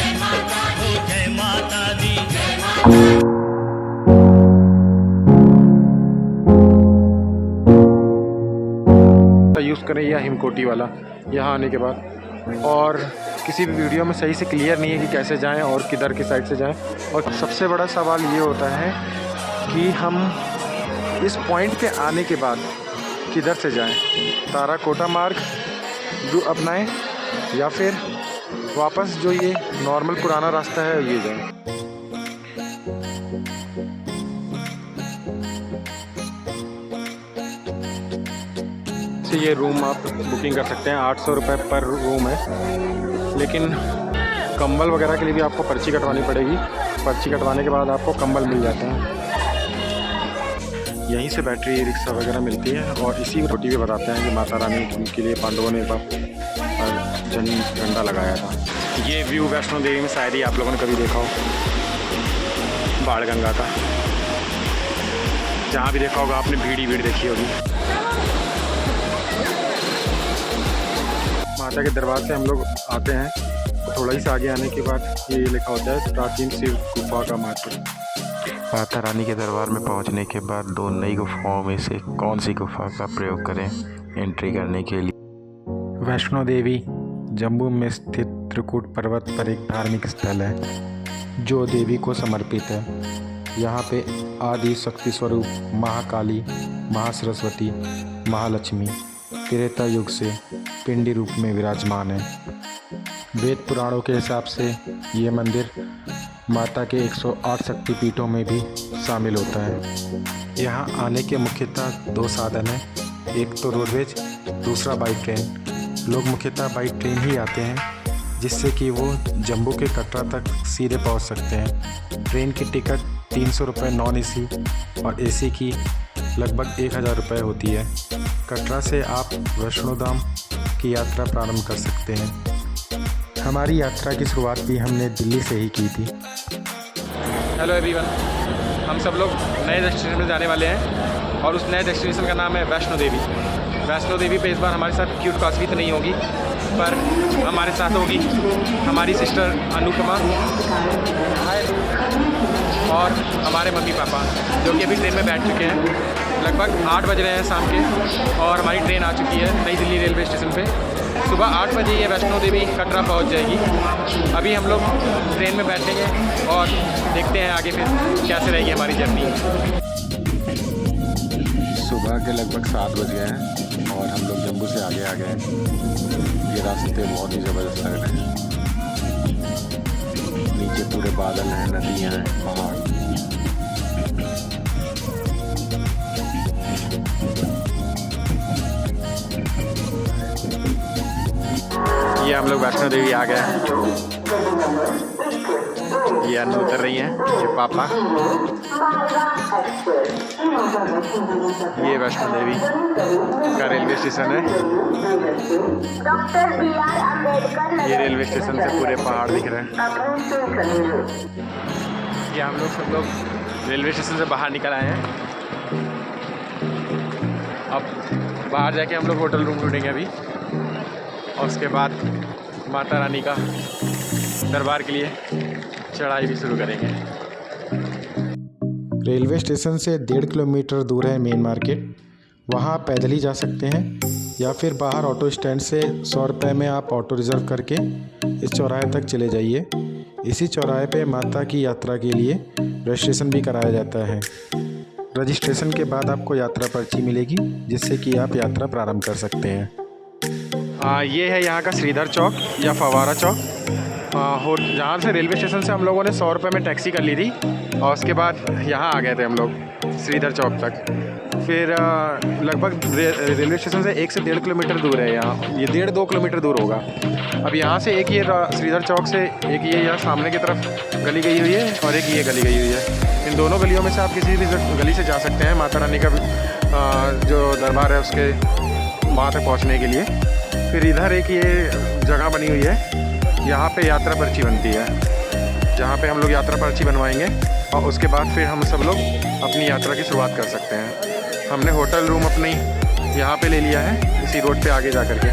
जय माता दी। यूज़ करें या हिमकोटी वाला यहाँ आने के बाद। और किसी भी वीडियो में सही से क्लियर नहीं है कि कैसे जाएं और किधर की साइड से जाएं। और सबसे बड़ा सवाल ये होता है कि हम इस पॉइंट पे आने के बाद किधर से जाएं, ताराकोटा मार्ग जो अपनाएं या फिर वापस जो ये नॉर्मल पुराना रास्ता है ये जाएं। ये रूम आप बुकिंग कर सकते हैं, 800 रुपये पर रूम है। लेकिन कंबल वगैरह के लिए भी आपको पर्ची कटवानी पड़ेगी। पर्ची कटवाने के बाद आपको कंबल मिल जाते हैं। यहीं से बैटरी रिक्शा वगैरह मिलती है। और इसी रोटी भी बताते हैं कि माता रानी के लिए पांडवों ने एक बार झंडा लगाया था। ये व्यू वैष्णो देवी में शायद ही आप लोगों ने कभी देखा हो, बाणगंगा का। जहाँ भी देखा होगा आपने भीड़ ही भीड़ देखी होगी। माता के दरबार से हम लोग आते हैं तो थोड़ा ही से आगे आने के बाद ये लिखा होता है प्राचीन शिव गुफा का मार्ग। माता रानी के दरबार में पहुंचने के बाद दो नई गुफाओं में से कौन सी गुफा का प्रयोग करें एंट्री करने के लिए। वैष्णो देवी जम्मू में स्थित त्रिकुट पर्वत पर एक धार्मिक स्थल है जो देवी को समर्पित है। यहाँ पे आदि शक्ति स्वरूप महाकाली, महासरस्वती, महालक्ष्मी त्रेता युग से पिंडी रूप में विराजमान है। वेद पुराणों के हिसाब से ये मंदिर माता के 108 शक्तिपीठों में भी शामिल होता है। यहाँ आने के मुख्यतः दो साधन हैं, एक तो रोडवेज, दूसरा बाई ट्रेन। लोग मुख्यतः बाई ट्रेन ही आते हैं जिससे कि वो जम्मू के कटरा तक सीधे पहुँच सकते हैं। ट्रेन की टिकट 300 रुपये नॉन एसी और एसी की लगभग 1000 रुपये होती है। कटरा से आप वैष्णो धाम की यात्रा प्रारंभ कर सकते हैं। हमारी यात्रा की शुरुआत भी हमने दिल्ली से ही की थी। हेलो एवरीवन, हम सब लोग नए डेस्टिनेशन में जाने वाले हैं और उस नए डेस्टिनेशन का नाम है वैष्णो देवी। वैष्णो देवी पे इस बार हमारे साथ क्यूट कासवी तो नहीं होगी, पर हमारे साथ होगी हमारी सिस्टर अनुपमा और हमारे मम्मी पापा, जो कि अभी ट्रेन में बैठ चुके हैं। लगभग 8 बज रहे हैं शाम के और हमारी ट्रेन आ चुकी है नई दिल्ली रेलवे स्टेशन पे। सुबह 8 बजे ये वैष्णो देवी कटरा पहुंच जाएगी। अभी हम लोग ट्रेन में बैठेंगे और देखते हैं आगे फिर कैसे रहेगी हमारी जर्नी। सुबह के लगभग 7 बज गए हैं और हम लोग जम्मू से आगे आ गए हैं। ये रास्ते बहुत ही ज़बरदस्त लग रहे हैं। नीचे पूरे बादल हैं, नदियाँ हैं, पहाड़। ये हम लोग वैष्णो देवी आ गए हैं। ये अनु उतर रही हैं, ये पापा। ये वैष्णो देवी का रेलवे स्टेशन है। ये रेलवे स्टेशन से पूरे पहाड़ दिख रहे हैं। ये हम लोग सब लोग रेलवे स्टेशन से बाहर निकल आए हैं। अब बाहर जाके हम लोग होटल रूम ढूंढेंगे अभी, और उसके बाद माता रानी का दरबार के लिए चढ़ाई भी शुरू करेंगे। रेलवे स्टेशन से 1.5 किलोमीटर दूर है मेन मार्केट। वहाँ पैदल ही जा सकते हैं या फिर बाहर ऑटो स्टैंड से 100 रुपये में आप ऑटो रिज़र्व करके इस चौराहे तक चले जाइए। इसी चौराहे पे माता की यात्रा के लिए रजिस्ट्रेशन भी कराया जाता है। रजिस्ट्रेशन के बाद आपको यात्रा पर्ची मिलेगी जिससे कि आप यात्रा प्रारंभ कर सकते हैं। ये है यहाँ का श्रीधर चौक या फवारा चौक। जहाँ से रेलवे स्टेशन से हम लोगों ने 100 रुपये में टैक्सी कर ली थी और उसके बाद यहाँ आ गए थे हम लोग श्रीधर चौक तक। फिर लगभग रेलवे स्टेशन से 1 से 1.5 किलोमीटर दूर है यहाँ। ये 1.5-2 किलोमीटर दूर होगा। अब यहाँ से एक ये श्रीधर चौक से एक ये यहाँ सामने की तरफ गली गई हुई है और एक ये गली गई हुई है। इन दोनों गलियों में से आप किसी भी गली से जा सकते हैं माता रानी का जो दरबार है उसके वहाँ तक पहुँचने के लिए। फिर इधर एक ये जगह बनी हुई है, यहाँ पे यात्रा पर्ची बनती है, जहाँ पे हम लोग यात्रा पर्ची बनवाएंगे और उसके बाद फिर हम सब लोग अपनी यात्रा की शुरुआत कर सकते हैं। हमने होटल रूम अपनी यहाँ पे ले लिया है, इसी रोड पे आगे जा कर के।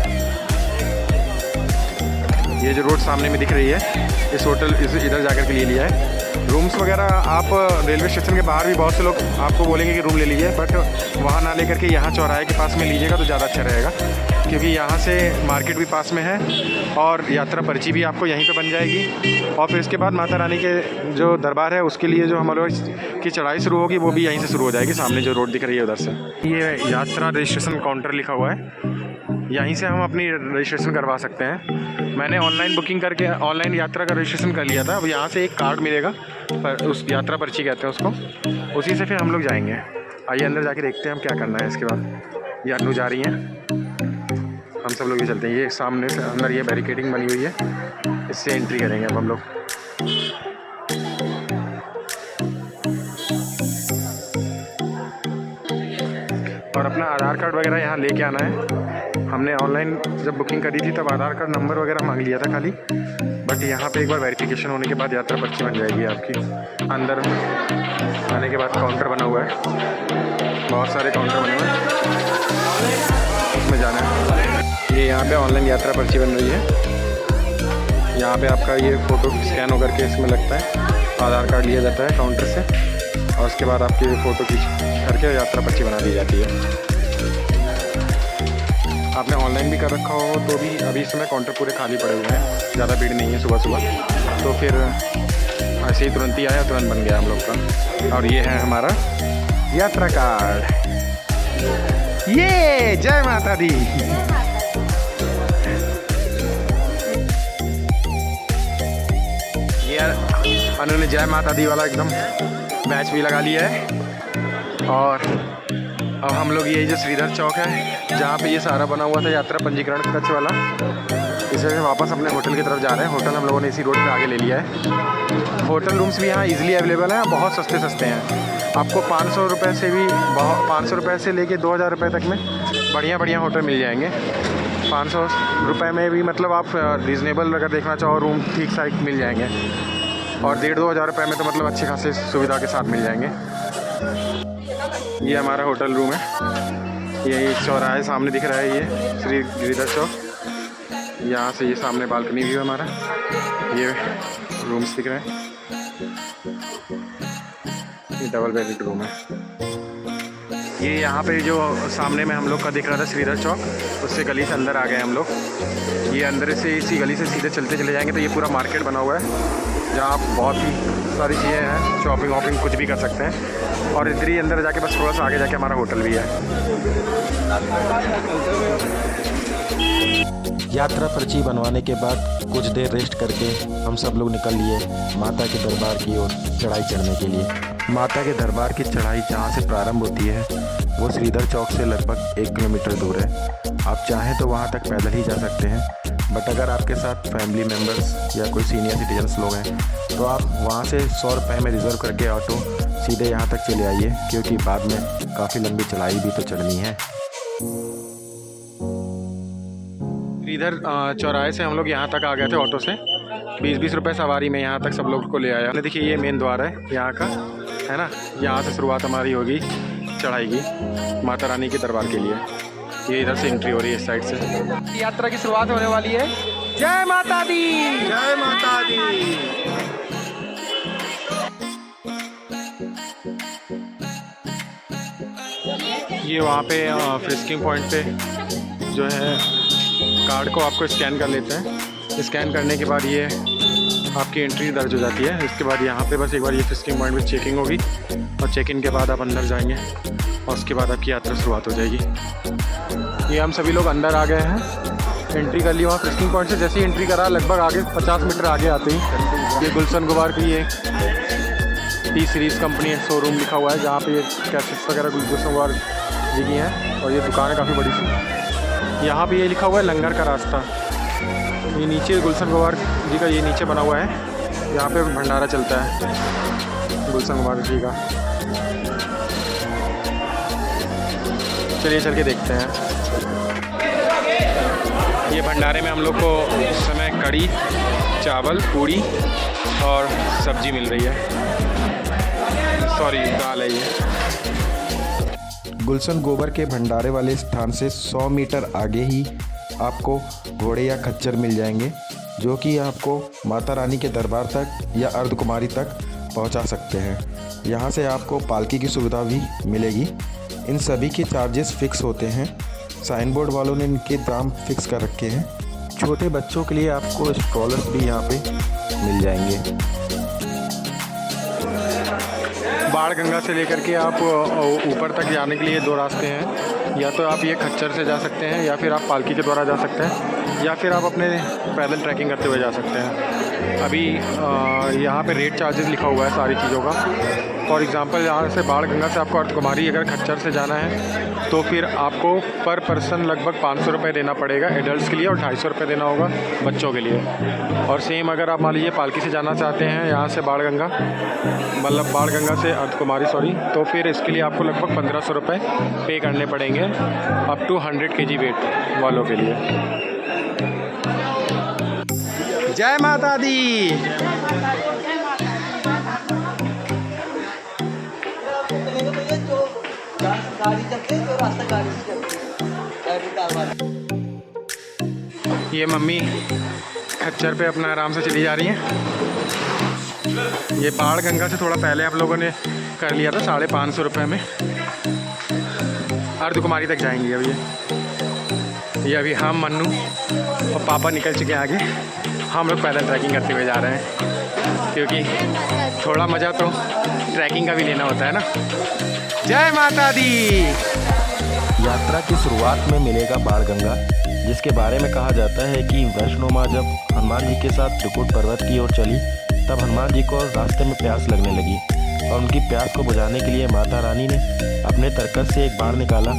ये जो रोड सामने में दिख रही है इस होटल इधर जाकर के लिए लिया है। रूम्स वगैरह आप रेलवे स्टेशन के बाहर भी बहुत से लोग आपको बोलेंगे कि रूम ले लीजिए, बट वहाँ ना लेकर के यहाँ चौराहे के पास में लीजिएगा तो ज़्यादा अच्छा रहेगा, क्योंकि यहाँ से मार्केट भी पास में है और यात्रा पर्ची भी आपको यहीं पे बन जाएगी। और फिर इसके बाद माता रानी के जो दरबार है उसके लिए जो हम लोग की चढ़ाई शुरू होगी वो भी यहीं से शुरू हो जाएगी। सामने जो रोड दिख रही है उधर से, ये यात्रा रजिस्ट्रेशन काउंटर लिखा हुआ है, यहीं से हम अपनी रजिस्ट्रेशन करवा सकते हैं। मैंने ऑनलाइन बुकिंग करके ऑनलाइन यात्रा का रजिस्ट्रेशन कर लिया था। अब यहाँ से एक कार्ड मिलेगा, पर उस यात्रा पर्ची कहते हैं उसको, उसी से फिर हम लोग जाएंगे। आइए अंदर जाके देखते हैं हम क्या करना है इसके बाद। ये अनु जा रही हैं, हम सब लोग ये चलते हैं। ये सामने से अंदर ये बैरिकेडिंग बनी हुई है, इससे एंट्री करेंगे अब हम लोग। और अपना आधार कार्ड वगैरह यहाँ लेके आना है। हमने ऑनलाइन जब बुकिंग करी थी तब आधार कार्ड नंबर वगैरह मांग लिया था खाली, बट यहाँ पे एक बार वेरिफिकेशन होने के बाद यात्रा पर्ची बन जाएगी आपकी। अंदर आने के बाद काउंटर बना हुआ है, बहुत सारे काउंटर बने हुए हैं, उसमें जाना है। ये यहाँ पे ऑनलाइन यात्रा पर्ची बन रही है। यहाँ पे आपका ये फ़ोटो स्कैन होकर के इसमें लगता है, आधार कार्ड लिया जाता है काउंटर से, और उसके बाद आपकी फ़ोटो खींच करके यात्रा पर्ची बना दी जाती है। आपने ऑनलाइन भी कर रखा हो तो भी अभी इस समय काउंटर पूरे खाली पड़े हुए हैं, ज़्यादा भीड़ नहीं है सुबह सुबह, तो फिर ऐसे ही तुरंत ही आया, तुरंत बन गया हम लोग का। और ये है हमारा यात्रा कार्ड। ये जय माता दी। ये अनु ने जय माता दी वाला एकदम बैच भी लगा लिया है। और अब हम लोग ये जो श्रीधर चौक है जहाँ पे ये सारा बना हुआ था यात्रा पंजीकरण कक्ष वाला, इसे से वापस अपने होटल की तरफ जा रहे हैं। होटल हम लोगों ने इसी रोड पे आगे ले लिया है। होटल रूम्स भी यहाँ इजीली अवेलेबल हैं, बहुत सस्ते सस्ते हैं। आपको 500 रुपये से भी 500 रुपये से लेके 2000 रुपये तक में बढ़िया बढ़िया होटल मिल जाएंगे। 500 रुपये में भी मतलब आप रीज़नेबल अगर देखना चाहो रूम ठीक ठाक मिल जाएंगे, और 1,500-2 हज़ार रुपये में तो मतलब अच्छे खासे सुविधा के साथ मिल जाएंगे। ये हमारा होटल रूम है। ये चौराहे सामने दिख रहा है, ये श्री गिरिधर चौक। यहाँ से ये सामने बालकनी भी है हमारा। ये रूम्स दिख रहे हैं, ये डबल बेडेड रूम है। ये यहाँ पे जो सामने में हम लोग का दिख रहा था श्रीधर चौक, उससे गली से अंदर आ गए हम लोग। ये अंदर से इसी गली से सीधे चलते चले जाएंगे तो ये पूरा मार्केट बना हुआ है, जहाँ आप बहुत ही सारी चीज़ें हैं, शॉपिंग वॉपिंग कुछ भी कर सकते हैं। और इधर ही अंदर जाके बस थोड़ा सा आगे जाके हमारा होटल भी है। यात्रा पर्ची बनवाने के बाद कुछ देर रेस्ट करके हम सब लोग निकल लिए माता के दरबार की ओर चढ़ाई चढ़ने के लिए। माता के दरबार की चढ़ाई जहाँ से प्रारंभ होती है वो श्रीधर चौक से लगभग 1 किलोमीटर दूर है। आप चाहें तो वहाँ तक पैदल ही जा सकते हैं, बट अगर आपके साथ फैमिली मेम्बर्स या कोई सीनियर सिटीजन्स लोग हैं तो आप वहाँ से 100 रुपये में रिज़र्व करके ऑटो सीधे यहाँ तक चले आइए, क्योंकि बाद में काफ़ी लंबी चढ़ाई भी तो चढ़नी है। इधर चौराहे से हम लोग यहाँ तक आ गए थे ऑटो से, 20-20 रुपये सवारी में यहाँ तक सब लोग को ले आया। देखिए ये मेन द्वार है यहाँ का, है ना। यहाँ से शुरुआत हमारी होगी चढ़ाई की माता रानी के दरबार के लिए। ये इधर से एंट्री हो रही है इस साइड से। यात्रा की शुरुआत होने वाली है। जय माता दी, जय माता दी। ये वहाँ पे फ्रिस्किंग पॉइंट पे जो है कार्ड को आपको स्कैन कर लेते हैं। स्कैन करने के बाद ये आपकी एंट्री दर्ज हो जाती है। इसके बाद यहाँ पे बस एक बार ये फ्रिस्किंग पॉइंट में चेकिंग होगी, और चेक इन के बाद आप अंदर जाएंगे और उसके बाद आपकी यात्रा शुरुआत हो जाएगी। ये हम सभी लोग अंदर आ गए हैं, एंट्री कर ली वहाँ फ्रिस्किंग पॉइंट से। जैसे ही एंट्री करा लगभग आगे 50 मीटर आगे आते ही ये गुलशन गुबार की ये टी सीरीज़ कंपनी शोरूम लिखा हुआ है, जहाँ पे ये कैसेट्स वगैरह गुलशन गुबार जी की हैं, और ये दुकान है काफ़ी बड़ी सी। यहाँ पे ये लिखा हुआ है लंगर का रास्ता। ये नीचे गुलशन गुबार जी का ये नीचे बना हुआ है, यहाँ पे भंडारा चलता है गुलशन गुबार जी का। चलिए चल के देखते हैं। ये भंडारे में हम लोग को इस समय कड़ी चावल पूड़ी और सब्जी मिल रही है, सॉरी दाल है ये। गुलशन गोबर के भंडारे वाले स्थान से 100 मीटर आगे ही आपको घोड़े या खच्चर मिल जाएंगे। जो कि आपको माता रानी के दरबार तक या अर्धकुमारी तक पहुंचा सकते हैं। यहां से आपको पालकी की सुविधा भी मिलेगी। इन सभी के चार्जेस फिक्स होते हैं। साइन बोर्ड वालों ने इनके दाम फिक्स कर रखे हैं। छोटे बच्चों के लिए आपको स्ट्रॉलर्स भी यहाँ पे मिल जाएंगे। बाण गंगा से लेकर के आप ऊपर तक जाने के लिए 2 रास्ते हैं। या तो आप ये खच्चर से जा सकते हैं, या फिर आप पालकी के द्वारा जा सकते हैं, या फिर आप अपने पैदल ट्रैकिंग करते हुए जा सकते हैं। अभी यहाँ पे रेट चार्जेस लिखा हुआ है सारी चीज़ों का। फॉर एग्ज़ाम्पल यहाँ से बाण गंगा से आपको अर्धकुमारी अगर खच्चर से जाना है तो फिर आपको पर पर्सन लगभग 500 रुपये देना पड़ेगा एडल्ट्स के लिए, और 250 रुपये देना होगा बच्चों के लिए। और सेम अगर आप मान लीजिए पालकी से जाना चाहते हैं यहाँ से बाण गंगा, मतलब बाण गंगा से अर्धकुमारी सॉरी, तो फिर इसके लिए आपको लगभग 1500 रुपये पे करने पड़ेंगे अप टू 100 kg वेट वालों के लिए। जय माता दी। ये मम्मी खच्चर पे अपना आराम से चली जा रही हैं। ये बाण गंगा से थोड़ा पहले आप लोगों ने कर लिया था 550 रुपये में। अर्धकुमारी तक जाएंगी अब ये अभी हम मन्नू और पापा निकल चुके हैं आगे। हम लोग पैदल ट्रैकिंग करते हुए जा रहे हैं, क्योंकि थोड़ा मज़ा तो ट्रैकिंग का भी लेना होता है ना। जय माता दी। यात्रा की शुरुआत में मिलेगा बाण गंगा, जिसके बारे में कहा जाता है कि वैष्णो माँ जब हनुमान जी के साथ त्रिकुट पर्वत की ओर चली तब हनुमान जी को रास्ते में प्यास लगने लगी, और उनकी प्यास को बुझाने के लिए माता रानी ने अपने तरकस से एक बाण निकाला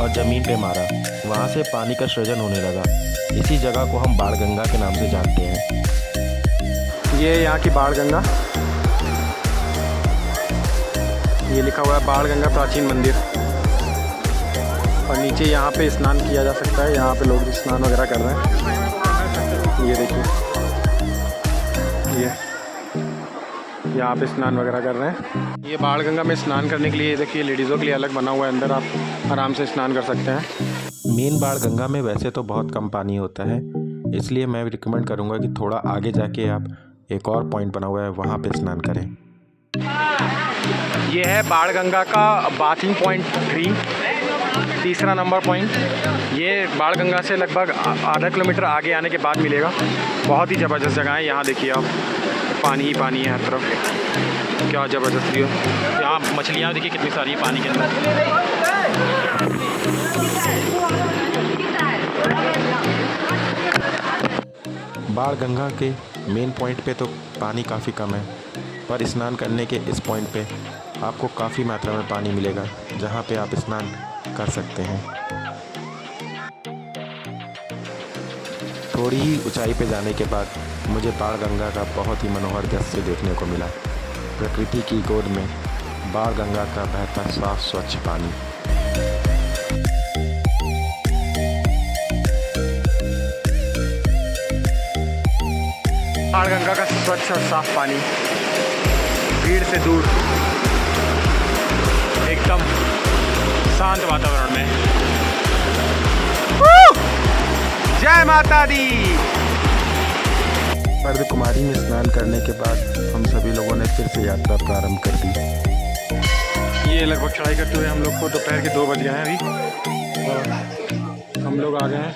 और ज़मीन पे मारा। वहाँ से पानी का सृजन होने लगा। इसी जगह को हम बाण गंगा के नाम से जानते हैं। ये यहाँ की बाण गंगा, ये लिखा हुआ है बाण गंगा प्राचीन मंदिर। और नीचे यहाँ पे स्नान किया जा सकता है। यहाँ पे लोग स्नान वगैरह कर रहे हैं। ये देखिए, ये यहाँ पे स्नान वगैरह कर रहे हैं। ये बाण गंगा में स्नान करने के लिए देखिए लेडीज़ों के लिए अलग बना हुआ है, अंदर आप आराम से स्नान कर सकते हैं। मेन बाण गंगा में वैसे तो बहुत कम पानी होता है, इसलिए मैं रिकमेंड करूँगा कि थोड़ा आगे जाके आप एक और पॉइंट बना हुआ है वहाँ पे स्नान करें। ये है बाण गंगा का बाथिंग पॉइंट 3, तीसरा नंबर पॉइंट। ये बाण गंगा से लगभग आधा किलोमीटर आगे आने के बाद मिलेगा। बहुत ही ज़बरदस्त जगह है। यहाँ देखिए आप, पानी ही पानी है हर तरफ। क्या ज़बरदस्त व्यू। यहाँ मछलियाँ देखिए कितनी सारी है पानी के अंदर। बाण गंगा के मेन पॉइंट पे तो पानी काफ़ी कम है, पर स्नान करने के इस पॉइंट पे आपको काफ़ी मात्रा में पानी मिलेगा, जहाँ पे आप स्नान कर सकते हैं। थोड़ी ही ऊंचाई पे जाने के बाद मुझे बाण गंगा का बहुत ही मनोहर दृश्य देखने को मिला। प्रकृति की गोद में बाण गंगा का बहता साफ स्वच्छ पानी। बाण गंगा का स्वच्छ और साफ पानी, भीड़ से दूर, एकदम शांत वातावरण में। जय माता दी। अर्धकुमारी में स्नान करने के बाद हम सभी लोगों ने फिर से यात्रा प्रारंभ कर दी। ये लगभग चढ़ाई करते हुए हम लोग को दोपहर के 2 बज गए हैं अभी, और हम लोग आ गए हैं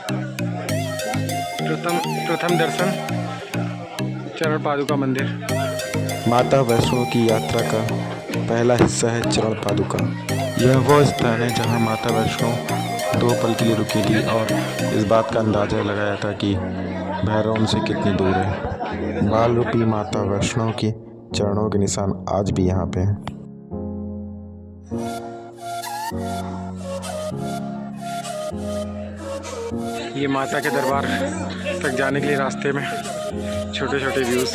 प्रथम दर्शन चरण पादुका मंदिर। माता वैष्णो की यात्रा का पहला हिस्सा है चरण पादुका। यह वो स्थान है जहां माता वैष्णो 2 पल के लिए रुकी थी और इस बात का अंदाज़ा लगाया था कि भैरव उनसे कितनी दूर है। बाल रूपी माता वैष्णो की चरणों के निशान आज भी यहाँ पे हैं। ये माता के दरबार तक जाने के लिए रास्ते में छोटे छोटे व्यूज़,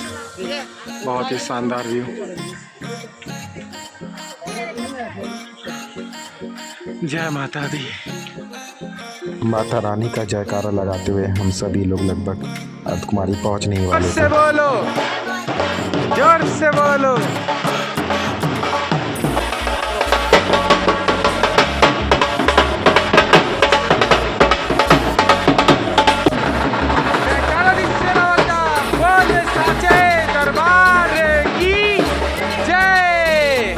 बहुत ही शानदार व्यू। जय माता दी। माता रानी का जयकारा लगाते हुए हम सभी लोग लगभग अर्धकुमारी पहुंचने ही वाले थे। जोर से बोलो, जोर से बोलो। दरबार की जय।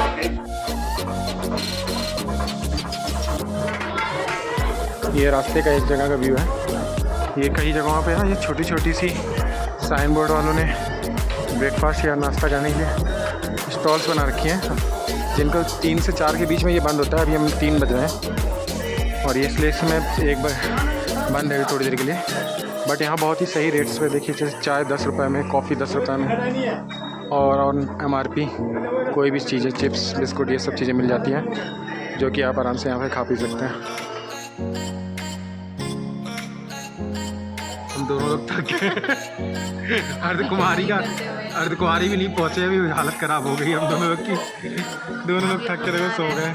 ये रास्ते का एक जगह का व्यू है। ये कई जगहों पे ना ये छोटी छोटी सी साइन बोर्ड वालों ने ब्रेकफास्ट या नाश्ता करने के लिए स्टॉल्स बना रखी हैं, जिनको 3 से 4 के बीच में ये बंद होता है। अभी हम 3 बज रहे हैं और ये इसलिए इसमें एक बार बंद है थोड़ी देर के लिए। बट यहाँ बहुत ही सही रेट्स पे देखिए, जैसे चाय 10 रुपये में, कॉफ़ी 10 रुपये में और MRP कोई भी चीज़ें, चिप्स, बिस्कुट, ये सब चीज़ें मिल जाती हैं, जो कि आप आराम से यहाँ पे खा पी सकते हैं। हम दोनों लोग थक गए। अर्धकुमारी भी नहीं पहुँचे, अभी हालत ख़राब हो गई हम दोनों लोग की। दोनों लोग थक कर सो गए,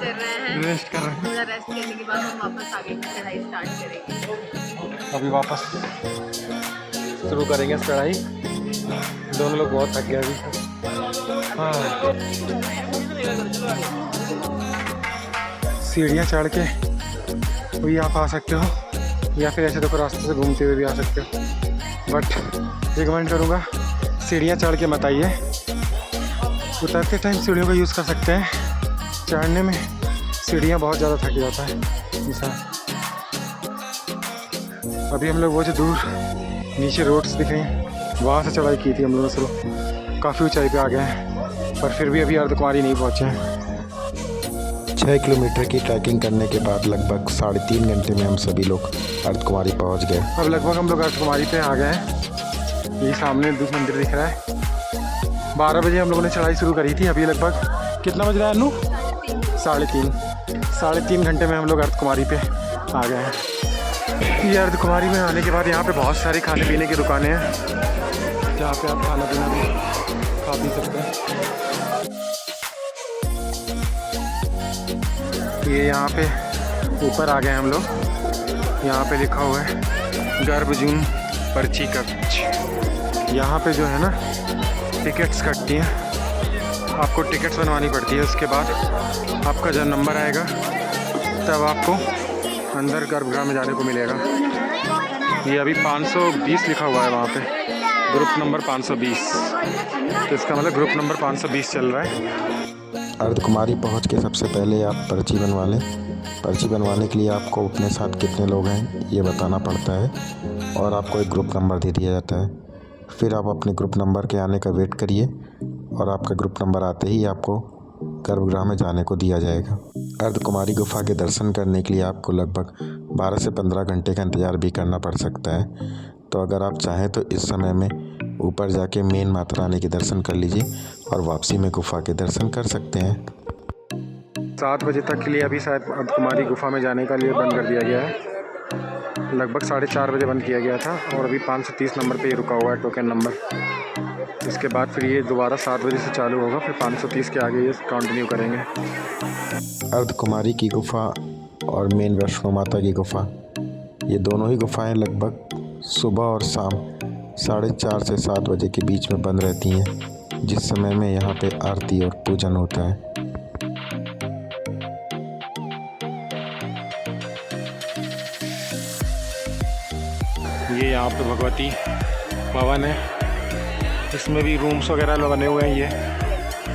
रेस्ट कर रहे हैं। रेस्ट करने के बाद हम वापस आगे की चढ़ाई स्टार्ट करेंगे। अभी वापस शुरू करेंगे चढ़ाई। दोनों लोग बहुत थक गए अभी। हाँ, सीढ़ियाँ चढ़ के वही आप आ सकते हो, या फिर ऐसे देखो रास्ते से घूमते हुए भी आ सकते हो। बट रिकमेंड करूँगा सीढ़ियाँ चढ़ के मत आइए। उतरते टाइम सीढ़ियों का यूज़ कर सकते हैं, चढ़ने में सीढ़ियाँ बहुत ज़्यादा थक जाता है इंसान। अभी हम लोग वो जो दूर नीचे रोड्स दिख रही हैं वहाँ से चढ़ाई की थी हम लोगों ने शुरू। काफ़ी ऊंचाई पे आ गए हैं, पर फिर भी अभी अर्धकुमारी नहीं पहुँचे हैं। 6 किलोमीटर की ट्रैकिंग करने के बाद लगभग 3.5 घंटे में हम सभी लोग अर्धकुमारी पहुंच गए। अब लगभग हम लोग अर्धकुमारी पे आ गए हैं। ये सामने दूसरा मंदिर दिख रहा है। 12 बजे हम लोगों ने चढ़ाई शुरू करी थी। अभी लगभग कितना बज रहा है अनु? 3.5 घंटे में हम लोग अर्धकुमारी पे आ गए हैं। ये अर्धकुमारी में आने के बाद यहाँ पे बहुत सारी खाने पीने की दुकानें हैं, जहाँ पे आप खाना पीना भी खा पी सकते हैं। ये यहाँ पे ऊपर आ गए हम लोग। यहाँ पे लिखा हुआ है गर्भजून पर्ची कट। यहाँ पे जो है ना टिकट्स कटती हैं, आपको टिकट्स बनवानी पड़ती है। उसके बाद आपका जब नंबर आएगा तब आपको अंदर गर्भगृह में जाने को मिलेगा। ये अभी 520 लिखा हुआ है वहाँ पे, ग्रुप नंबर 520, तो इसका मतलब ग्रुप नंबर 520 चल रहा है। अर्धकुमारी पहुंच के सबसे पहले आप पर्ची बनवा लें। पर्ची बनवाने के लिए आपको अपने साथ कितने लोग हैं ये बताना पड़ता है और आपको एक ग्रुप नंबर दे दिया जाता है। फिर आप अपने ग्रुप नंबर के आने का वेट करिए और आपका ग्रुप नंबर आते ही आपको गर्भगृह में जाने को दिया जाएगा। अर्धकुमारी गुफा के दर्शन करने के लिए आपको लगभग 12 से 15 घंटे का इंतज़ार भी करना पड़ सकता है। तो अगर आप चाहें तो इस समय में ऊपर जाके मेन माता रानी के दर्शन कर लीजिए और वापसी में गुफा के दर्शन कर सकते हैं। 7 बजे तक के लिए अभी शायद अर्धकुमारी गुफा में जाने का लिए बंद कर दिया गया है। लगभग 4:30 बजे बंद किया गया था और अभी 530 नंबर पे ही रुका हुआ है टोकन नंबर। इसके बाद फिर ये दोबारा 7 बजे से चालू होगा, फिर 530 के आगे ये कंटिन्यू करेंगे। अर्धकुमारी की गुफा और मेन वैष्णो माता की गुफा, ये दोनों ही गुफाएं लगभग सुबह और शाम 4:30 से 7 बजे के बीच में बंद रहती हैं, जिस समय में यहाँ पे आरती और पूजन होता है। ये यहाँ पे भगवती भवन है, इसमें भी रूम्स वगैरह बने हुए हैं। ये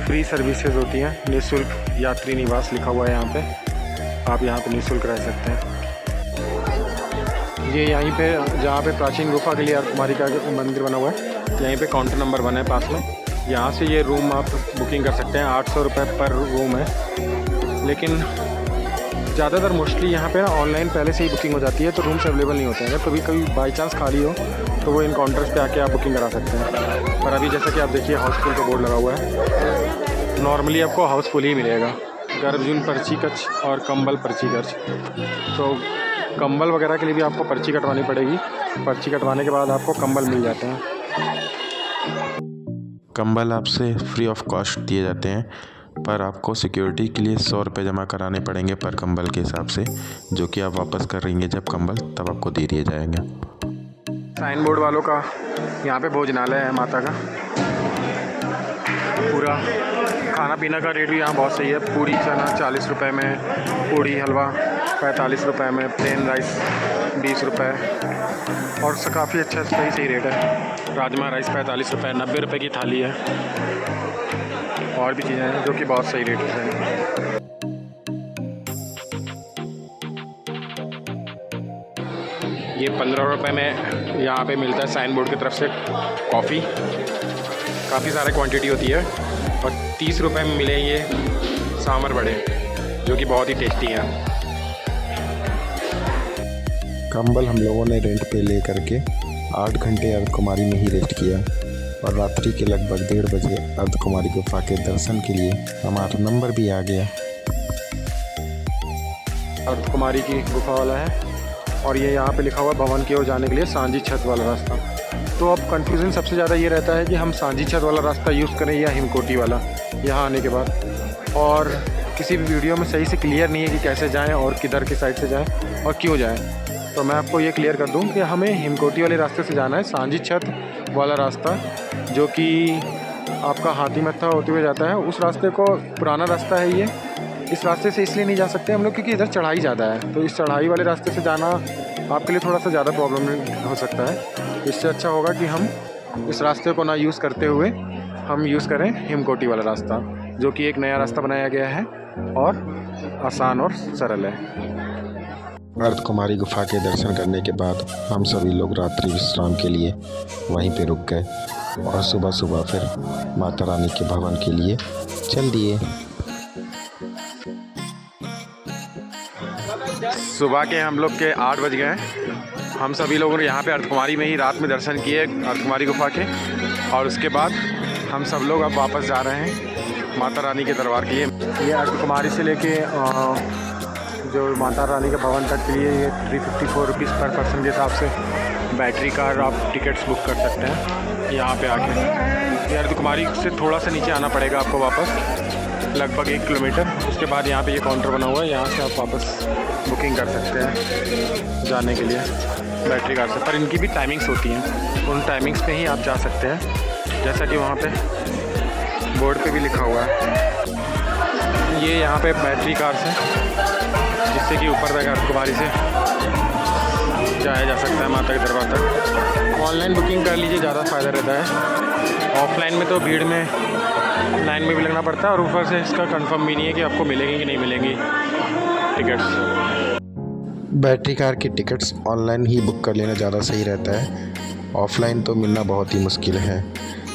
फ्री सर्विसेज होती हैं, निःशुल्क यात्री निवास लिखा हुआ है यहाँ पे, आप यहाँ पे निःशुल्क रह सकते हैं। ये यहीं पे जहाँ पे प्राचीन गुफा के लिए अर्धकुमारी का मंदिर बना हुआ है, यहीं पे काउंटर नंबर बना है पास में। यहाँ से ये रूम आप बुकिंग कर सकते हैं। 800 रुपये पर रूम है, लेकिन ज़्यादातर मोस्टली यहाँ पे ऑनलाइन पहले से ही बुकिंग हो जाती है, तो रूम्स अवेलेबल नहीं होते हैं। अगर कभी कभी बाई चांस खाली हो तो वो इन काउंटर्स पे आके आप बुकिंग करा सकते हैं। पर अभी जैसा कि आप देखिए हाउसफुल का बोर्ड लगा हुआ है, नॉर्मली आपको हाउसफुल ही मिलेगा। गर्भजून पर्ची कच और कंबल पर्ची कच, तो कंबल वगैरह के लिए भी आपको पर्ची कटवानी पड़ेगी। पर्ची कटवाने के बाद आपको कंबल मिल जाते हैं। कंबल आपसे फ्री ऑफ कॉस्ट दिए जाते हैं, पर आपको सिक्योरिटी के लिए 100 रुपये जमा कराने पड़ेंगे पर कंबल के हिसाब से, जो कि आप वापस करेंगे जब कंबल तब आपको दे दिए जाएंगे। साइन बोर्ड वालों का यहाँ पे भोजनालय है माता का। पूरा खाना पीना का रेट भी यहाँ बहुत सही है। पूरी चना 40 रुपये में, पूड़ी हलवा 45 रुपए में, प्लेन राइस 20 रुपए और काफ़ी अच्छा सही रेट है। राजमा राइस 45 रुपए, 90 रुपए की थाली है। और भी चीज़ें हैं जो कि बहुत सही रेट हैं। ये 15 रुपए में यहाँ पे मिलता है साइन बोर्ड की तरफ से कॉफ़ी, काफ़ी सारी क्वांटिटी होती है। और 30 रुपए में मिले ये सांभर वड़े जो कि बहुत ही टेस्टी है। कंबल हम लोगों ने रेंट पे ले करके 8 घंटे अर्धकुमारी में ही रेस्ट किया और रात्रि के लगभग 1:30 बजे अर्धकुमारी गुफा के दर्शन के लिए हमारा नंबर भी आ गया। अर्धकुमारी की गुफा वाला है और ये यहाँ पे लिखा हुआ भवन की ओर जाने के लिए सांझी छत वाला रास्ता। तो अब कंफ्यूजन सबसे ज़्यादा ये रहता है कि हम सांझी छत वाला रास्ता यूज़ करें या हिमकोटी वाला यहाँ आने के बाद। और किसी भी वीडियो में सही से क्लियर नहीं है कि कैसे जाएं और किधर की साइड से जाएं और क्यों जाएं। तो मैं आपको ये क्लियर कर दूं कि हमें हिमकोटी वाले रास्ते से जाना है, सांझी छत वाला रास्ता जो कि आपका हाथी मत्था होते हुए जाता है। उस रास्ते को पुराना रास्ता है ये, इस रास्ते से इसलिए नहीं जा सकते हम लोग क्योंकि इधर चढ़ाई ज़्यादा है। तो इस चढ़ाई वाले रास्ते से जाना आपके लिए थोड़ा सा ज़्यादा प्रॉब्लम हो सकता है। इससे अच्छा होगा कि हम इस रास्ते को ना यूज़ करते हुए हम यूज़ करें हिमकोटी वाला रास्ता जो कि एक नया रास्ता बनाया गया है और आसान और सरल है। अर्धकुमारी गुफा के दर्शन करने के बाद हम सभी लोग रात्रि विश्राम के लिए वहीं पे रुक गए और सुबह सुबह फिर माता रानी के भवन के लिए चल दिए। सुबह के हम लोग के 8 बज गए। हम सभी लोगों ने यहाँ पे अर्धकुमारी में ही रात में दर्शन किए अर्धकुमारी गुफा के और उसके बाद हम सब लोग अब वापस जा रहे हैं माता रानी के दरबार के लिए। ये अर्धकुमारी से लेके जो माता रानी के भवन तक के लिए ये 354 रुपीज़ पर पर्सन के हिसाब से बैटरी कार आप टिकट्स बुक कर सकते हैं यहाँ पे आके। ये अर्धकुमारी से थोड़ा सा नीचे आना पड़ेगा आपको वापस लगभग 1 किलोमीटर। उसके बाद यहाँ पे ये काउंटर बना हुआ है, यहाँ से आप वापस बुकिंग कर सकते हैं जाने के लिए बैटरी कार से। पर इनकी भी टाइमिंग्स होती हैं, उन टाइमिंग्स पे ही आप जा सकते हैं जैसा कि वहाँ पे बोर्ड पे भी लिखा हुआ है। ये यहाँ पे बैटरी कार से जिससे कि ऊपर तक अर्धकुमारी से जाया जा सकता है माता के दरबार तक। ऑनलाइन बुकिंग कर लीजिए, ज़्यादा फ़ायदा रहता है। ऑफलाइन में तो भीड़ में लाइन में भी लगना पड़ता है और ऊपर से इसका कंफर्म भी नहीं है कि आपको मिलेंगी कि नहीं मिलेंगी टिकट्स। बैटरी कार की टिकट्स ऑनलाइन ही बुक कर लेना ज़्यादा सही रहता है, ऑफ़लाइन तो मिलना बहुत ही मुश्किल है।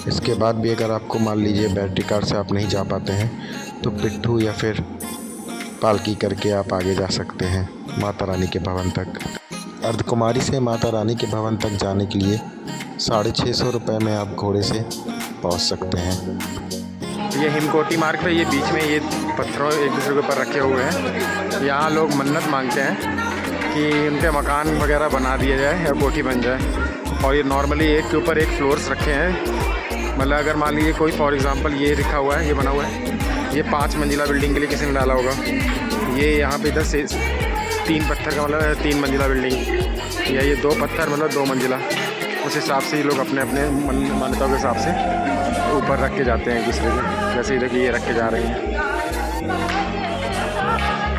इसके बाद भी अगर आपको मान लीजिए बैटरी कार से आप नहीं जा पाते हैं तो पिट्ठू या फिर पालकी करके आप आगे जा सकते हैं माता रानी के भवन तक। अर्धकुमारी से माता रानी के भवन तक जाने के लिए 650 रुपये में आप घोड़े से पहुंच सकते हैं। ये हिमकोटी मार्ग पे ये बीच में ये पत्थरों एक दूसरे के ऊपर रखे हुए हैं। यहाँ लोग मन्नत मांगते हैं कि उनके मकान वगैरह बना दिया जाए या कोठी बन जाए। और ये नॉर्मली एक के ऊपर एक फ्लोर्स रखे हैं। मतलब अगर मान लीजिए कोई फॉर एग्ज़ाम्पल ये लिखा हुआ है, ये बना हुआ है, ये 5 मंजिला बिल्डिंग के लिए किसी ने डाला होगा। ये यहाँ पे इधर से 3 पत्थर का मतलब 3 मंजिला बिल्डिंग, या ये 2 पत्थर मतलब 2 मंजिला। उस हिसाब से ही लोग अपने अपने मान्यताओं के हिसाब से ऊपर रख के जाते हैं एक दूसरे के। जैसे इधर ये रख के जा रही हैं,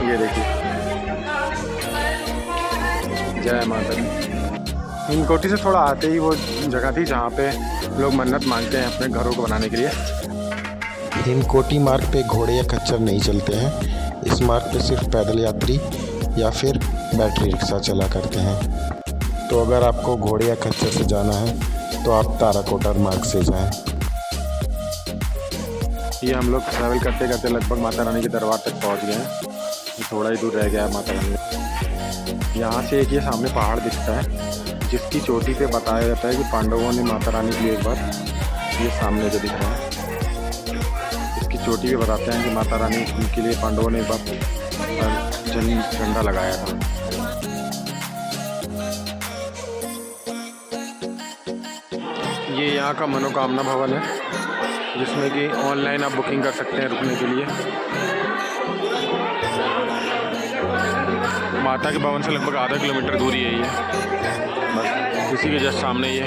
ये देखिए, जय माता दी। हिमकोटी से थोड़ा आते ही वो जगह थी जहाँ पे लोग मन्नत मांगते हैं अपने घरों को बनाने के लिए। हिमकोटी मार्ग पे घोड़े या खच्चर नहीं चलते हैं। इस मार्ग पे सिर्फ पैदल यात्री या फिर बैटरी रिक्शा चला करते हैं। तो अगर आपको घोड़े या खच्चर से जाना है तो आप ताराकोटा मार्ग से जाएं। ये हम लोग ट्रैवल करते करते लगभग माता रानी के दरबार तक पहुंच गए हैं। थोड़ा ही दूर रह गया है माता रानी। यहाँ से एक ये सामने पहाड़ दिखता है जिसकी चोटी पे बताया जाता है कि पांडवों ने माता रानी के लिए एक बार, ये सामने जो दिख रहा है इसकी चोटी पे बताते हैं कि माता रानी के लिए पांडवों ने एक बार झंडा लगाया था। ये यहाँ का मनोकामना भवन है जिसमें कि ऑनलाइन आप बुकिंग कर सकते हैं रुकने के लिए। माता के भवन से लगभग आधा किलोमीटर दूरी है ये। बस इसी के जस्ट सामने ये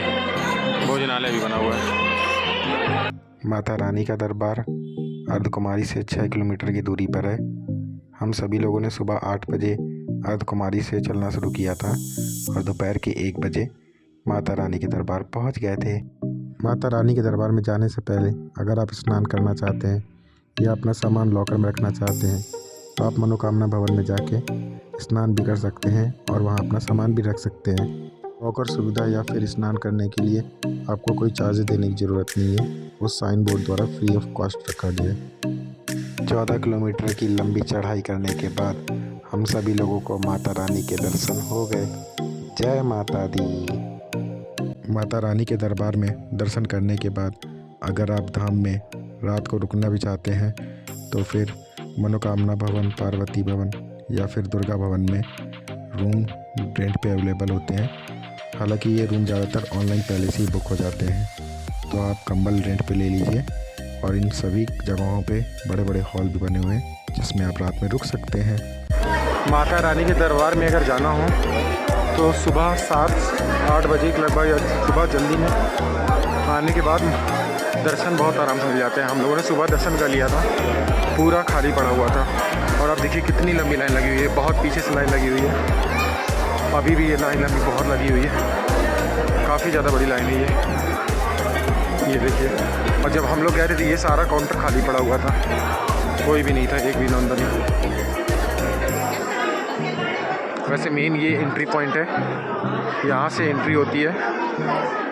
भोजनालय भी बना हुआ है। माता रानी का दरबार अर्धकुमारी से 6 किलोमीटर की दूरी पर है। हम सभी लोगों ने सुबह 8 बजे अर्धकुमारी से चलना शुरू किया था और दोपहर के 1 बजे माता रानी के दरबार पहुंच गए थे। माता रानी के दरबार में जाने से पहले अगर आप स्नान करना चाहते हैं या अपना सामान लॉकर में रखना चाहते हैं तो आप मनोकामना भवन में जाके स्नान भी कर सकते हैं और वहां अपना सामान भी रख सकते हैं। लॉकर सुविधा या फिर स्नान करने के लिए आपको कोई चार्ज देने की ज़रूरत नहीं है, वो साइन बोर्ड द्वारा फ्री ऑफ कॉस्ट रखा गया है। 14 किलोमीटर की लंबी चढ़ाई करने के बाद हम सभी लोगों को माता रानी के दर्शन हो गए। जय माता दी। माता रानी के दरबार में दर्शन करने के बाद अगर आप धाम में रात को रुकना भी चाहते हैं तो फिर मनोकामना भवन, पार्वती भवन या फिर दुर्गा भवन में रूम रेंट पे अवेलेबल होते हैं। हालांकि ये रूम ज़्यादातर ऑनलाइन पहले से ही बुक हो जाते हैं, तो आप कंबल रेंट पे ले लीजिए। और इन सभी जगहों पे बड़े बड़े हॉल भी बने हुए हैं जिसमें आप रात में रुक सकते हैं। माता रानी के दरबार में अगर जाना हो तो सुबह 7-8 बजे के लगभग या सुबह जल्दी में आने के बाद दर्शन बहुत आराम से मिल जाते हैं। हम लोगों ने सुबह दर्शन कर लिया था, पूरा खाली पड़ा हुआ था। और अब देखिए कितनी लंबी लाइन लगी हुई है, बहुत पीछे से लाइन लगी हुई है। अभी भी ये लाइन लंबी बहुत लगी हुई है, काफ़ी ज़्यादा बड़ी लाइन है ये देखिए। और जब हम लोग गए थे तो ये सारा काउंटर खाली पड़ा हुआ था, कोई भी नहीं था, एक भी नंबर नहीं। वैसे मेन ये एंट्री पॉइंट है, यहाँ से एंट्री होती है।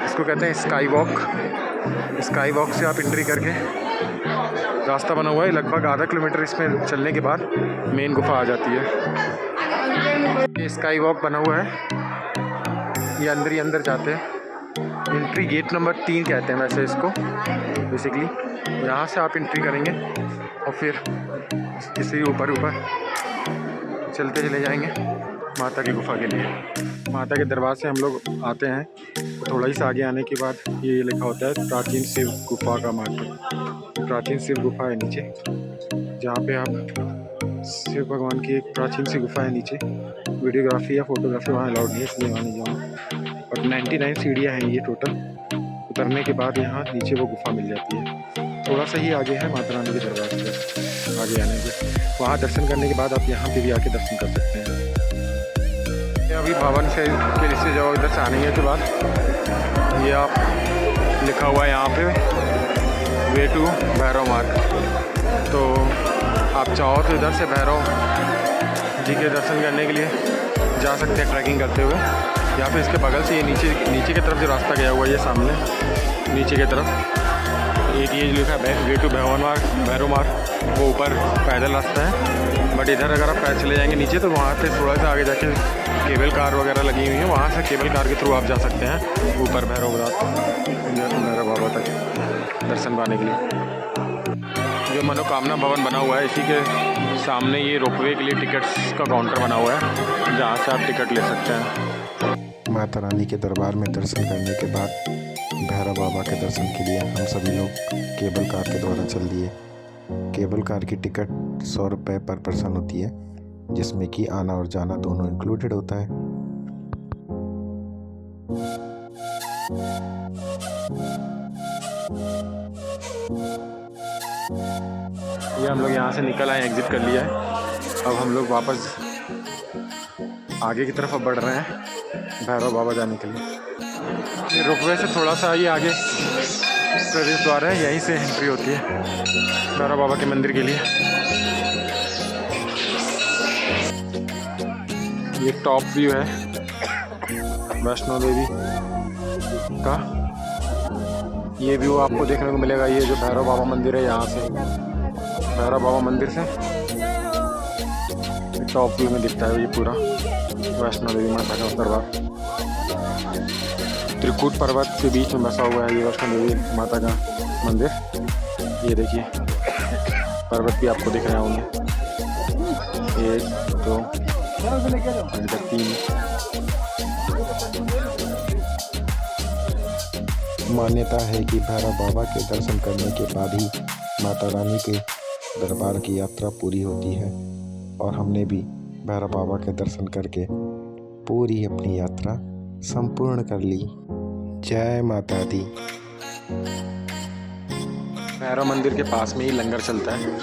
इसको कहते हैं स्काई वॉक। स्काई वॉक से आप एंट्री करके रास्ता बना हुआ है, लगभग आधा किलोमीटर इसमें चलने के बाद मेन गुफा आ जाती है। ये स्काई वॉक बना हुआ है, ये अंदर ही अंदर जाते हैं। एंट्री गेट नंबर 3 कहते हैं वैसे इसको बेसिकली। यहाँ से आप एंट्री करेंगे और फिर इसी ऊपर चलते चले जाएंगे माता की गुफा के लिए। माता के दरबार से हम लोग आते हैं तो थोड़ा ही सा आगे आने के बाद ये लिखा होता है प्राचीन शिव गुफा का मार्केट। प्राचीन शिव गुफा है नीचे, जहाँ पे आप शिव भगवान की एक प्राचीन सी गुफा है नीचे। वीडियोग्राफी या फोटोग्राफी वहाँ अलाउड नहीं है, इसलिए वहाँ नहीं जाऊँगा। और 99 सीढ़ियाँ हैं ये टोटल। उतरने के बाद यहाँ नीचे वो गुफा मिल जाती है। थोड़ा सा ही आगे है माता रानी के दरबार से आगे आने के। वहाँ दर्शन करने के बाद आप यहाँ पे भी आके दर्शन कर सकते हैं। अभी भवन से के रिश्ते जाओ, इधर से आने के बाद ये आप लिखा हुआ है यहाँ पे वे टू भैरव मार्ग। तो आप चाहो तो इधर से भैरव जी के दर्शन करने के लिए जा सकते हैं ट्रैकिंग करते हुए। या फिर इसके बगल से ये नीचे की तरफ जो रास्ता गया हुआ है, ये सामने नीचे की तरफ एक ये लिखा है वे टू भैरव मार्ग, वो ऊपर पैदल रास्ता है। बट इधर अगर आप पैदल चले जाएंगे नीचे तो वहाँ पे थोड़ा सा आगे जाके केबल कार वगैरह लगी हुई है, वहाँ से केबल कार के थ्रू आप जा सकते हैं ऊपर भैरव बाबा तक दर्शन पाने के लिए। जो मनोकामना भवन बना हुआ है इसी के सामने ये रोपवे के लिए टिकट्स का काउंटर बना हुआ है, जहाँ से आप टिकट ले सकते हैं। माता रानी के दरबार में दर्शन करने के बाद भैरव बाबा के दर्शन के लिए हम सभी लोग केबल कार के द्वारा चल दिए। केबल कार की टिकट 100 रुपये पर पर्सन होती है, जिसमें कि आना और जाना दोनों इंक्लूडेड होता है। ये हम लोग यहाँ से निकल आए, एग्जिट कर लिया है। अब हम लोग वापस आगे की तरफ अब बढ़ रहे हैं भैरव बाबा जाने के लिए। ये रोपवे से थोड़ा सा ये आगे प्रवेश द्वार है, यहीं से एंट्री होती है भैरव बाबा के मंदिर के लिए। ये टॉप व्यू है वैष्णो देवी का। ये व्यू आपको देखने को मिलेगा, ये जो भैरव बाबा मंदिर है, यहाँ से भैरव बाबा मंदिर से टॉप व्यू में दिखता है ये पूरा वैष्णो देवी माता का दरबार। त्रिकूट पर्वत के बीच में बसा हुआ है ये वैष्णो देवी माता का मंदिर। ये देखिए पर्वत भी आपको दिख रहे होंगे, 1 2 3। मान्यता है कि भैरव बाबा के दर्शन करने के बाद ही माता रानी के दरबार की यात्रा पूरी होती है, और हमने भी भैरव बाबा के दर्शन करके पूरी अपनी यात्रा संपूर्ण कर ली। जय माता दी। भैरव मंदिर के पास में ही लंगर चलता है,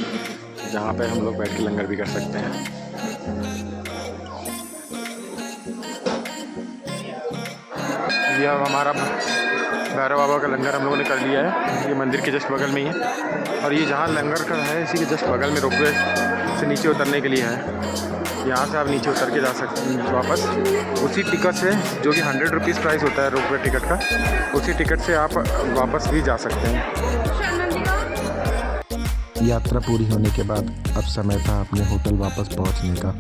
जहाँ पे हम लोग बैठ के लंगर भी कर सकते हैं। ये अब हमारा भैरव बाबा का लंगर हम लोगों ने कर लिया है। ये मंदिर के जस्ट बगल में ही है और ये जहाँ लंगर का है इसी के जस्ट बगल में रोपवे से नीचे उतरने के लिए है। यहाँ से आप नीचे उतर के जा सकते हैं वापस उसी टिकट से, जो कि 100 रुपीज़ प्राइस होता है रोपवे टिकट का, उसी टिकट से आप वापस भी जा सकते हैं। यात्रा पूरी होने के बाद अब समय था अपने होटल वापस पहुंचने का।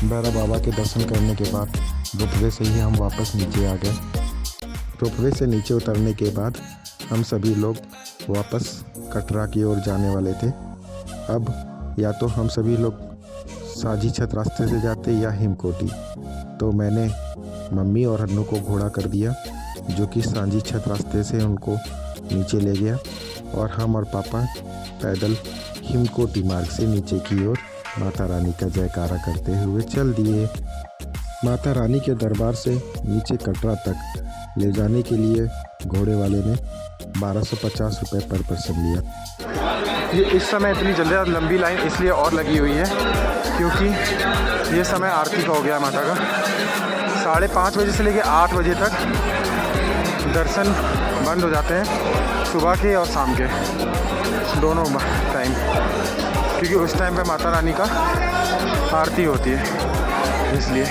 भैरव बाबा के दर्शन करने के बाद रोपवे से ही हम वापस नीचे आ गए। रोपवे से नीचे उतरने के बाद हम सभी लोग वापस कटरा की ओर जाने वाले थे। अब या तो हम सभी लोग साझी छत रास्ते से जाते या हिमकोटी, तो मैंने मम्मी और हन्नू को घोड़ा कर दिया जो कि सांझी छत रास्ते से उनको नीचे ले गया और हम और पापा पैदल हिमकोटी मार्ग से नीचे की ओर माता रानी का जयकारा करते हुए चल दिए। माता रानी के दरबार से नीचे कटरा तक ले जाने के लिए घोड़े वाले ने 1250 रुपये पर पर्सन लिया। ये इस समय इतनी जल्दी लंबी लाइन इसलिए और लगी हुई है क्योंकि ये समय आरती का हो गया माता का। 5:30 बजे से लेकर 8 बजे तक दर्शन बंद हो जाते हैं, सुबह के और शाम के दोनों टाइम, क्योंकि उस टाइम पे माता रानी का आरती होती है। इसलिए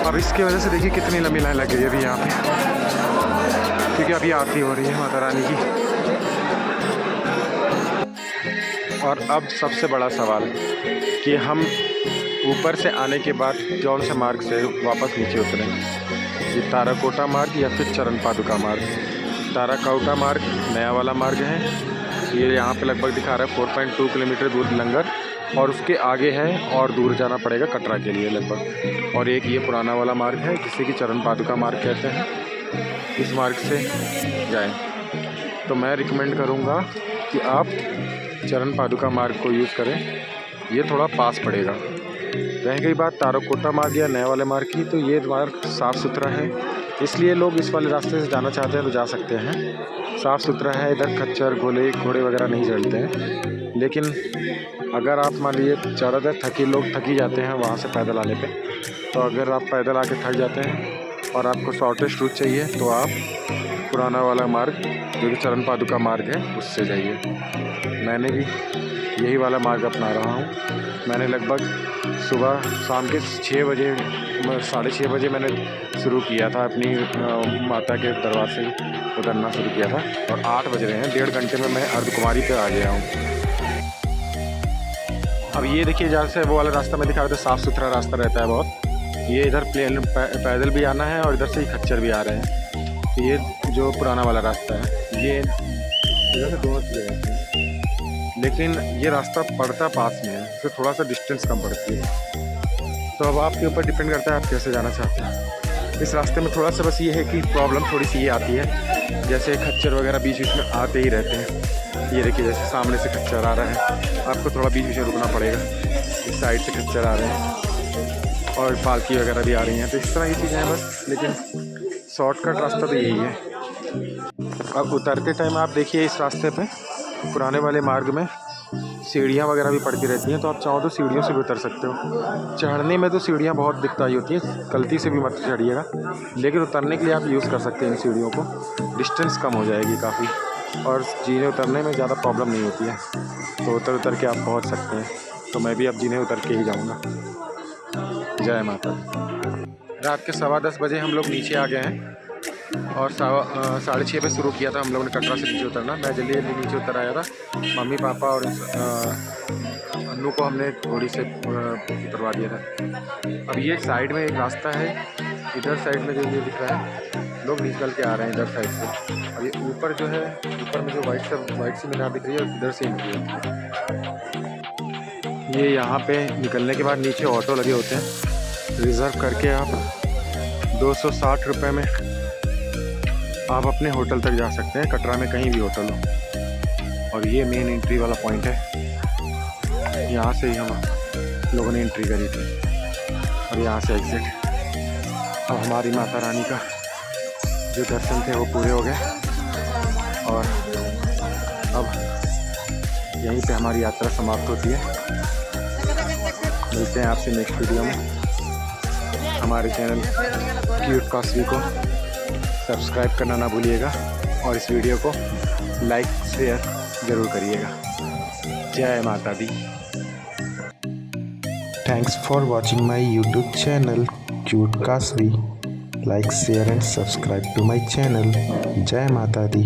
अब इसकी वजह से देखिए कितनी लंबी लाइन लग गई है अभी यहाँ पे, क्योंकि अभी आरती हो रही है माता रानी की। और अब सबसे बड़ा सवाल कि हम ऊपर से आने के बाद जौन से मार्ग से वापस नीचे उतरें, ये ताराकोटा मार्ग या फिर चरण पादुका मार्ग। ताराकोटा मार्ग नया वाला मार्ग है, ये यहाँ पे लगभग दिखा रहा है 4.2 किलोमीटर दूर लंगर, और उसके आगे है और दूर जाना पड़ेगा कटरा के लिए लगभग। और एक ये पुराना वाला मार्ग है जिसे कि चरण पादुका मार्ग कहते हैं, इस मार्ग से जाएं। तो मैं रिकमेंड करूँगा कि आप चरण पादुका मार्ग को यूज़ करें, ये थोड़ा पास पड़ेगा। रह गई बात ताराकोटा मार्ग या नए वाले मार्ग की, तो ये मार्ग साफ़ सुथरा है, इसलिए लोग इस वाले रास्ते से जाना चाहते हैं तो जा सकते हैं। साफ़ सुथरा है, इधर खच्चर घोड़े वगैरह नहीं चलते हैं। लेकिन अगर आप मान लीजिए ज़्यादातर थकी जाते हैं वहाँ से पैदल आने पे, तो अगर आप पैदल आके थक जाते हैं और आपको शॉर्टेस्ट रूट चाहिए तो आप पुराना वाला मार्ग जो कि चरण पादुका मार्ग है उससे जाइए। मैंने भी यही वाला मार्ग अपना रहा हूँ। मैंने लगभग सुबह शाम के 6 बजे 6:30 बजे मैंने शुरू किया था, अपनी माता के दरबार से उतरना शुरू किया था, और 8 बज रहे हैं। 1.5 घंटे में मैं अर्धकुमारी पे आ गया हूँ। अब ये देखिए जहाँ से वो वाला रास्ता मैं दिखा रहा था, साफ़ सुथरा रास्ता रहता है बहुत। ये इधर प्लेन पैदल भी आना है और इधर से ही खच्चर भी आ रहे हैं। तो ये जो पुराना वाला रास्ता है ये इधर से दोनों चले जाते हैं, लेकिन ये रास्ता पड़ता पास में है, तो थोड़ा सा डिस्टेंस कम पड़ती है। तो अब आपके ऊपर डिपेंड करता है आप कैसे जाना चाहते हैं। इस रास्ते में थोड़ा सा बस ये है कि प्रॉब्लम थोड़ी सी ये आती है, जैसे खच्चर वगैरह बीच बीच में आते ही रहते हैं। ये देखिए जैसे सामने से खच्चर आ रहा है, आपको थोड़ा बीच बीच में रुकना पड़ेगा। इस साइड से खच्चर आ रहे हैं और पालकी वगैरह भी आ रही हैं, तो इस तरह की चीज़ें हैं बस। लेकिन शॉर्टकट रास्ता तो यही है। अब उतरते टाइम आप देखिए इस रास्ते पे पुराने वाले मार्ग में सीढ़ियाँ वगैरह भी पड़ती रहती हैं, तो आप चाहो तो सीढ़ियों से भी उतर सकते हो। चढ़ने में तो सीढ़ियाँ बहुत दिक्कत होती हैं, गलती से भी मत चढ़िएगा, लेकिन उतरने के लिए आप यूज़ कर सकते हैं इन सीढ़ियों को। डिस्टेंस कम हो जाएगी काफ़ी, और जीने उतरने में ज़्यादा प्रॉब्लम नहीं होती है, तो उतर के आप पहुँच सकते हैं। तो मैं भी अब जीने उतर के ही जाऊँगा। जय माता। रात के 10:15 बजे हम लोग नीचे आ गए हैं, और 6:30 पे शुरू किया था हम लोगों ने कटरा से नीचे उतरना। मैं जल्दी नीचे उतर आया था। मम्मी पापा और अन्नू को हमने घोड़ी से उतरवा दिया था। अब ये साइड में एक रास्ता है, इधर साइड में जो ये दिख रहा है, लोग निकल के आ रहे हैं इधर साइड से। और ये ऊपर जो है, ऊपर में जो वाइट सी मीनार दिख रही है, इधर से एंट्री होती है। ये यहाँ पे निकलने के बाद नीचे ऑटो लगे होते हैं, रिज़र्व करके आप 260 रुपये में आप अपने होटल तक जा सकते हैं, कटरा में कहीं भी होटल हो। और ये मेन एंट्री वाला पॉइंट है, यहाँ से ही हम लोगों ने एंट्री करी थी, और यहाँ से एग्ज़िट। अब हमारी माता रानी का जो दर्शन थे वो पूरे हो गए, और अब यहीं पे हमारी यात्रा समाप्त होती है। मिलते हैं आपसे नेक्स्ट वीडियो में। हमारे चैनल क्यूट कास्वी को सब्सक्राइब करना ना भूलिएगा और इस वीडियो को लाइक शेयर ज़रूर करिएगा। जय माता दी। Thanks for watching my YouTube channel Cute Kasvi. Like, share and subscribe to my channel. Jai Mata Di.